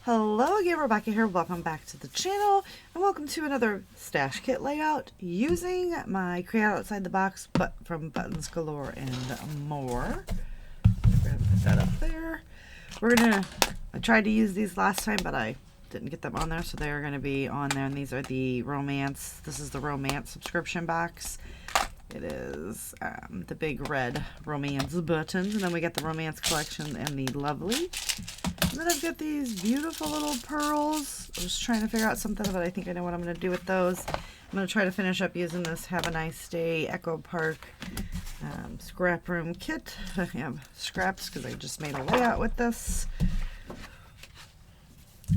Hello again, Rebecca here. Welcome back to the channel and welcome to another stash kit layout using my Create Outside the Box but from Buttons Galore and more. We're gonna put that up there. I tried to use these last time but I didn't get them on there, so they're going to be on there, and these are the romance. This is the romance subscription box. It is the big red romance buttons, and then we got the romance collection and the lovely. And then I've got these beautiful little pearls. I was trying to figure out something, but I think I know what I'm going to do with those. I'm going to try to finish up using this Have a Nice Day Echo Park scrap room kit. I have scraps because I just made a layout with this.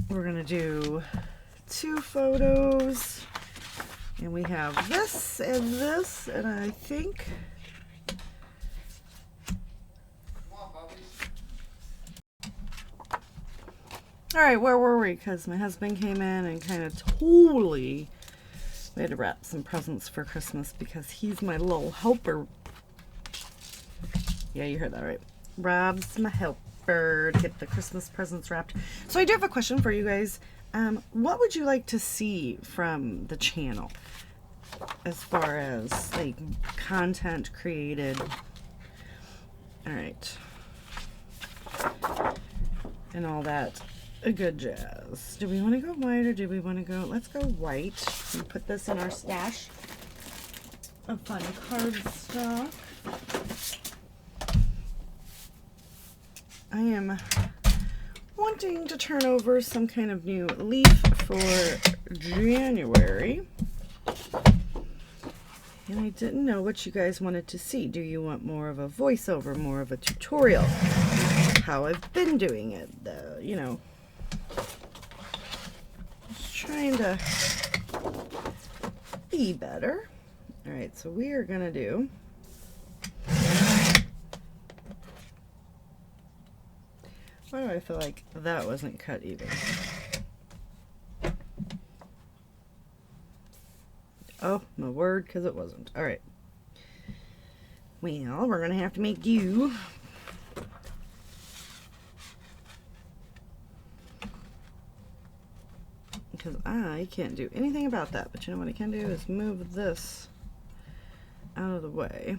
We're going to do 2 photos. And we have this, and I think... Alright, where were we? Because my husband came in and kind of totally... We had to wrap some presents for Christmas because he's my little helper. Yeah, you heard that right. Rob's my helper to get the Christmas presents wrapped. So I do have a question for you guys. What would you like to see from the channel as far as like content created? All right, and all that good jazz. Do we want to go white or do we want to go? Let's go white and put this in our stash of fun cardstock. I am wanting to turn over some kind of new leaf for January. And I didn't know what you guys wanted to see. Do you want more of a voiceover, more of a tutorial? How I've been doing it, you know. Just trying to be better. All right, so we are gonna do why do I feel like that wasn't cut even? Oh, my word, because it wasn't. All right. Well, we're going to have to make do. Because I can't do anything about that. But you know what I can do is move this out of the way.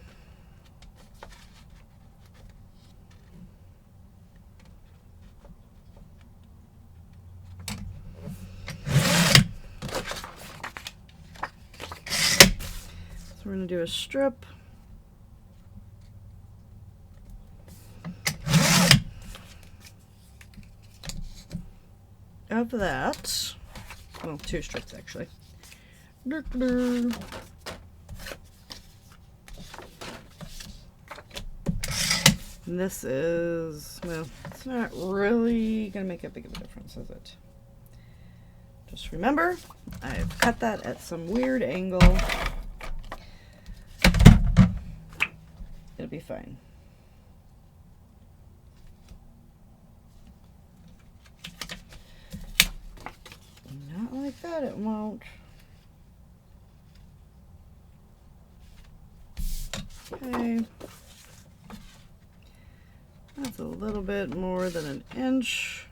We're going to do a strip of that. Well, 2 strips actually. And this is, well, it's not really going to make a big of a difference, is it? Just remember, I've cut that at some weird angle. It'll be fine. Not like that, it won't. Okay. That's a little bit more than an inch.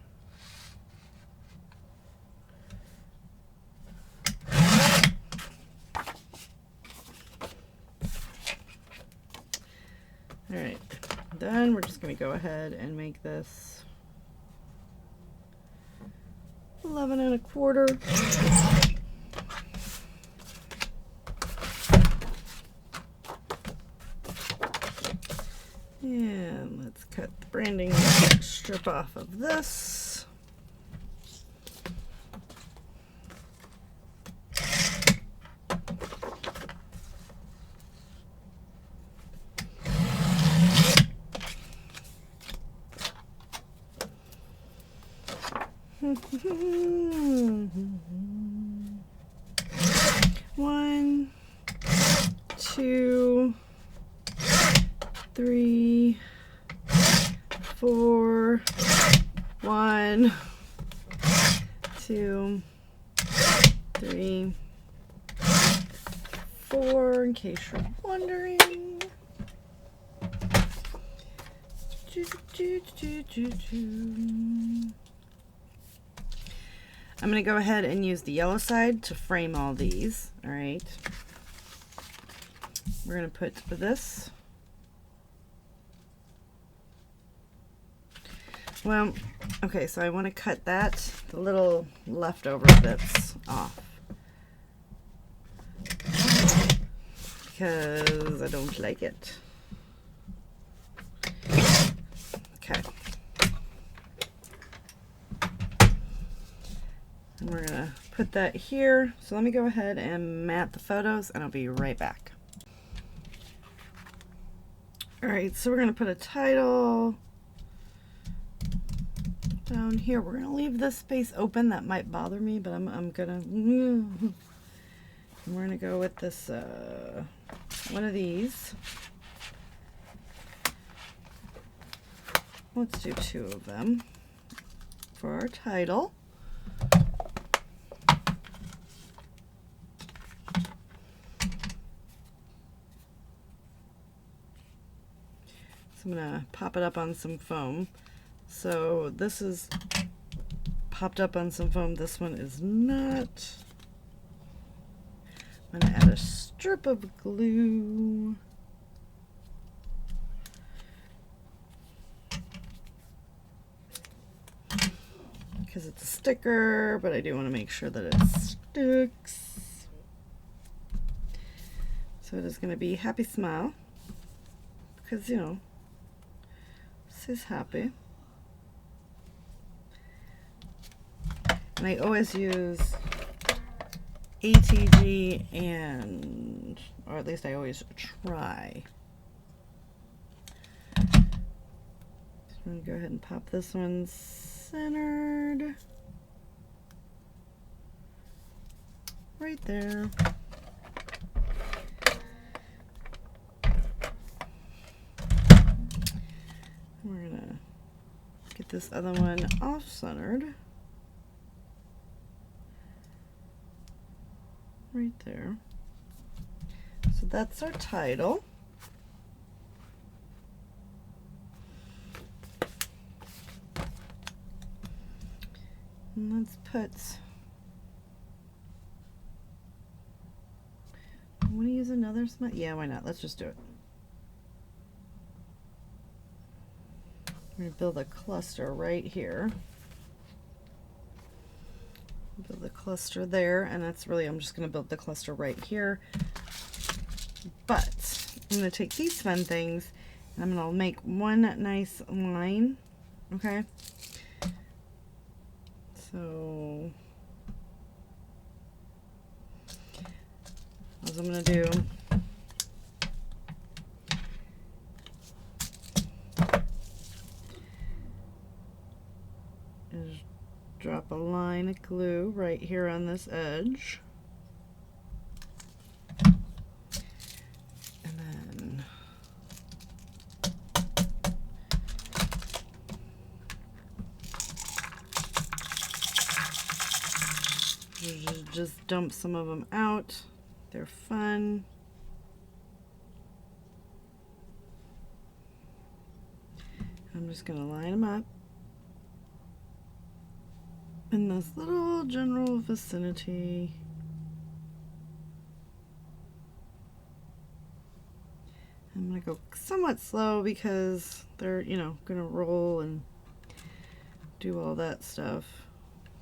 All right, then we're just going to go ahead and make this 11 1/4. And let's cut the branding strip off of this. One, 2, 3, 4, 1, 2, 3, 4, in case you're wondering. I'm going to go ahead and use the yellow side to frame all these. All right. We're going to put this. Well, okay, so I want to cut that, the little leftover bits off. Because I don't like it. Okay. And we're going to put that here. So let me go ahead and mat the photos and I'll be right back. Alright, so we're going to put a title down here. We're going to leave this space open. That might bother me, but I'm going to... We're going to go with this, one of these. Let's do 2 of them for our title. So I'm going to pop it up on some foam. So this is popped up on some foam. This one is not. I'm going to add a strip of glue. Because it's a sticker, but I do want to make sure that it sticks. So it is going to be Happy Smile. Because, you know, this is happy. And I always use ATG and, or at least I always try. So I'm going to go ahead and pop this one centered. Right there. We're going to get this other one off-centered. Right there. So that's our title. And let's put, I want to use another smile. Yeah, why not? Let's just do it. We're going to build a cluster right here. Build the cluster there, and that's really, I'm just going to build the cluster right here. But I'm going to take these fun things and I'm going to make one nice line. Okay. So what I'm going to do is drop a line of glue right here on this edge. And then just dump some of them out. They're fun. I'm just going to line them up in this little general vicinity. I'm going to go somewhat slow because they're, you know, going to roll and do all that stuff.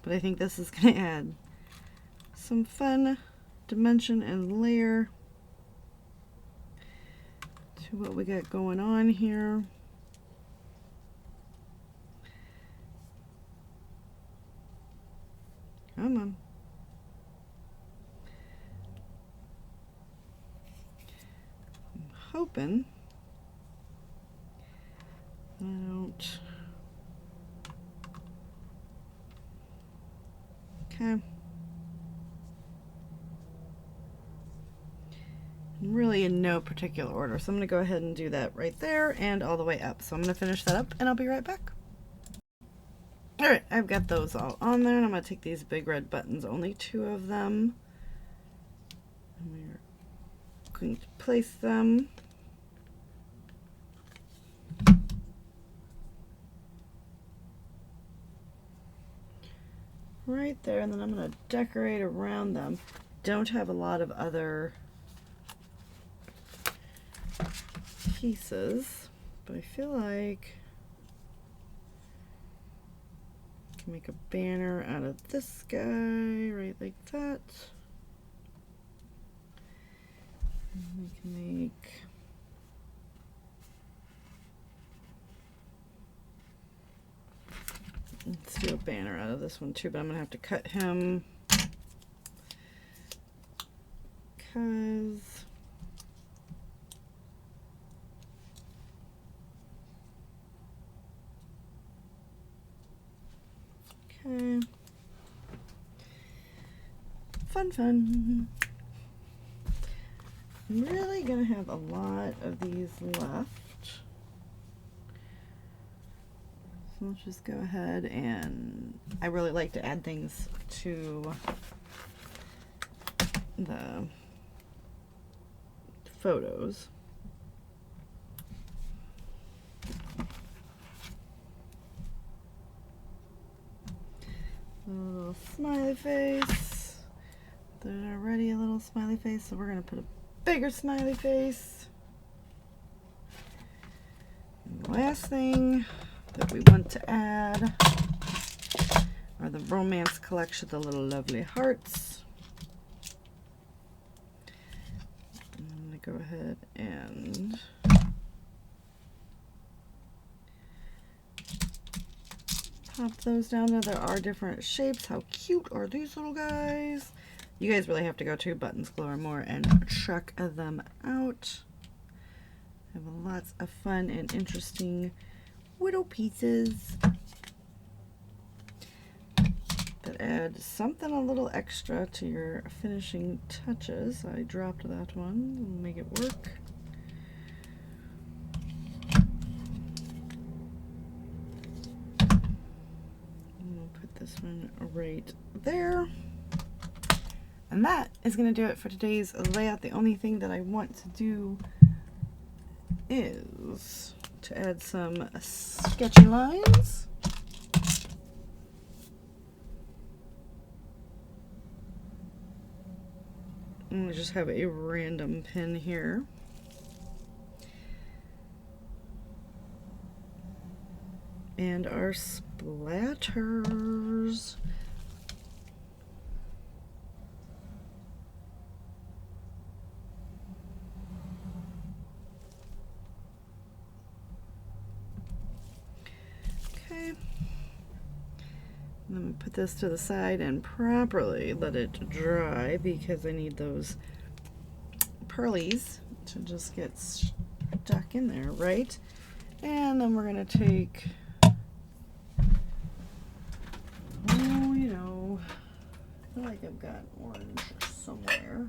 But I think this is going to add some fun dimension and layer to what we got going on here. Come on. I'm hoping I don't. Okay. I'm really in no particular order, so I'm going to go ahead and do that right there and all the way up. So I'm going to finish that up and I'll be right back. Alright, I've got those all on there, and I'm going to take these big red buttons, only 2 of them, and we're going to place them right there, and then I'm going to decorate around them. Don't have a lot of other pieces, but I feel like I can make a banner out of this guy right like that. And we can make let's do a banner out of this one too, but I'm gonna have to cut him because okay. Fun. I'm really gonna have a lot of these left. So let's just go ahead, and I really like to add things to the photos. A little smiley face. There's already a little smiley face, so we're going to put a bigger smiley face. And the last thing that we want to add are the romance collection, the little lovely hearts. I'm going to go ahead and pop those down there. There are different shapes. How cute are these little guys? You guys really have to go to Buttons, Galore, and More and check them out. I have lots of fun and interesting little pieces that add something a little extra to your finishing touches. I dropped that one. We'll make it work. This one right there. And that is going to do it for today's layout. The only thing that I want to do is to add some sketchy lines. I'm going to just have a random pin here. And our splatters. Okay. Let me put this to the side and properly let it dry because I need those pearlies to just get stuck in there, right? And then we're going to take, oh, you know, I feel like I've got orange somewhere.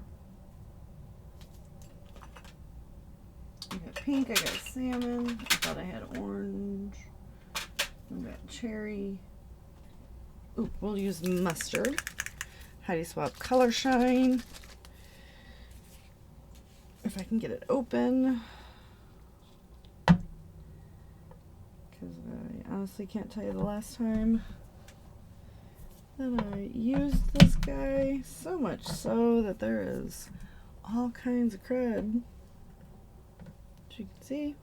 I got pink, I got salmon, I thought I had orange, I've got cherry. Ooh, we'll use mustard. Heidi Swap Color Shine. If I can get it open. Because I honestly can't tell you the last time that I used this guy. So much so that there is all kinds of crud, as you can see,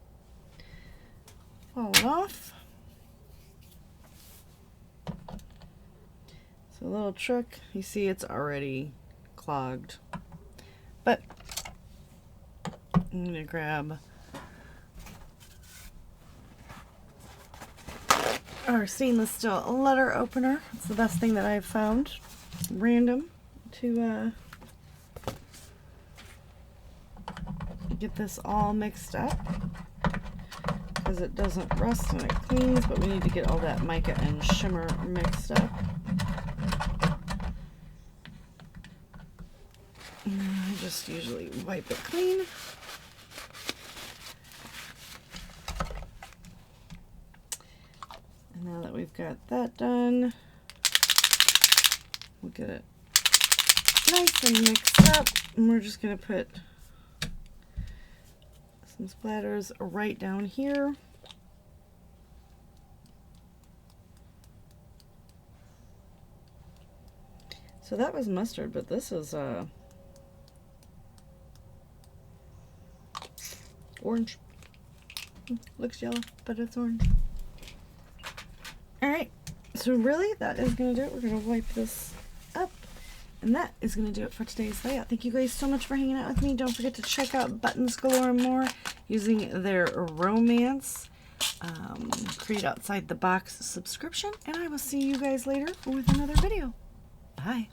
falling off. So a little trick, you see it's already clogged. But I'm going to grab our stainless steel letter opener. It's the best thing that I've found. Random to get this all mixed up because it doesn't rust when it cleans, but we need to get all that mica and shimmer mixed up. I just usually wipe it clean. And now that we've got that done, we'll get it nice and mixed up. And we're just going to put some splatters right down here. So that was mustard, but this is orange. Looks yellow, but it's orange. Alright, so really that is going to do it. We're going to wipe this up. And that is going to do it for today's layout. Thank you guys so much for hanging out with me. Don't forget to check out Buttons Galore and More using their Romance Create Outside the Box subscription. And I will see you guys later with another video. Bye.